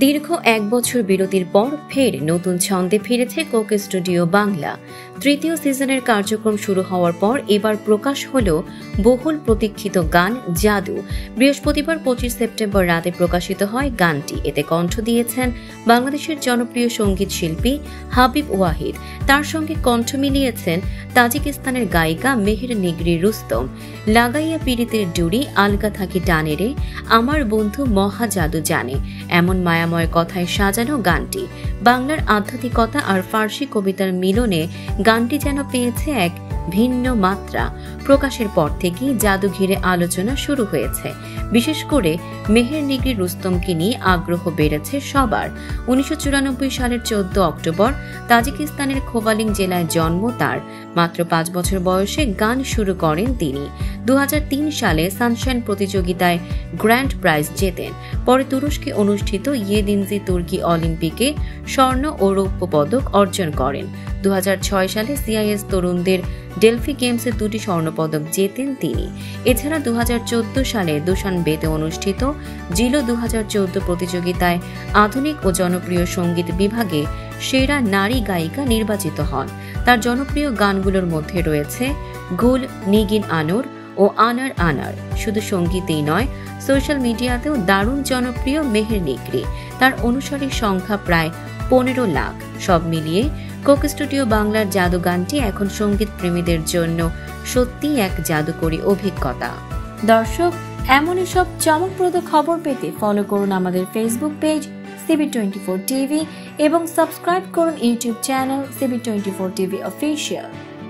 দীর্ঘ ১ বছর বিরতির পর ফের নতুন ছন্দে ফিরেছে কোক স্টুডিও বাংলা। তৃতীয় সিজনের কার্যক্রম শুরু হওয়ার পর এবার প্রকাশ হল বহুল প্রতীক্ষিত গান জাদু। বৃহস্পতিবার ২৫ সেপ্টেম্বর রাতে প্রকাশিত হয় গানটি। এতে কণ্ঠ দিয়েছেন বাংলাদেশের জনপ্রিয় সঙ্গীত শিল্পী হাবিব ওয়াহিদ। তার সঙ্গে কণ্ঠ মিলিয়েছেন তাজিকিস্তানের গায়িকা মেহের নিগরি রুস্তম। লাগাইয়া পীড়িতের ডুরি আলগা থাকি টানেরে, আমার বন্ধু মহা জাদু জানে, এমন মায়াময় কথায় সাজানো গানটি। বাংলার আধ্যাত্মিকতা আর ফার্সি কবিতার মিলনে গানটি যেন পেয়েছে এক ভিন্ন মাত্রা। প্রকাশের পর থেকেই জাদু ঘিরে আলোচনা শুরু হয়েছে। বিশেষ করে মেহের নিগরি রুস্তমকে নিয়ে আগ্রহ বেড়েছে সবার। ১৯৯৪ সালের ১৪ অক্টোবর তাজিকিস্তানের খোবালিং জেলায় জন্ম তার। মাত্র ৫ বছর বয়সে গান শুরু করেন তিনি। ২০০৩ সালে সানশাইন প্রতিযোগিতায় গ্র্যান্ড প্রাইজ জেতেন। পরে তুরস্কে অনুষ্ঠিত ইয়েদিনজি তুর্কি অলিম্পিকে স্বর্ণ ও রৌপ্য পদক অর্জন করেন। ২০০৬ সালে সিআইএস তরুণদের ডেলফি গেমসে ২টি স্বর্ণপদক জেতেন তিনি। এছাড়া ২০১৪ সালে দুশানবেতে অনুষ্ঠিত জিলো ২০১৪ প্রতিযোগিতায় আধুনিক ও জনপ্রিয় সঙ্গীত বিভাগে সেরা নারী গায়িকা নির্বাচিত হন। তার জনপ্রিয় গানগুলোর মধ্যে রয়েছে গুল, নিগিন আনোর ও আনার আনার। শুধু সঙ্গীতেই নয়, সোশ্যাল মিডিয়াতেও দারুণ জনপ্রিয় মেহের নিগরি। তার অনুসারীর সংখ্যা প্রায় ১৫ লাখ। সব মিলিয়ে কোক স্টুডিও বাংলার জাদু গানটি এখন সঙ্গীত প্রেমীদের জন্য সত্যিই এক জাদুকরী অভিজ্ঞতা। দর্শক, এমনই সব চমকপ্রদ খবর পেতে ফলো করুন আমাদের ফেসবুক পেজ CB24 টিভি এবং সাবস্ক্রাইব করুন YouTube channel CB24 TV official.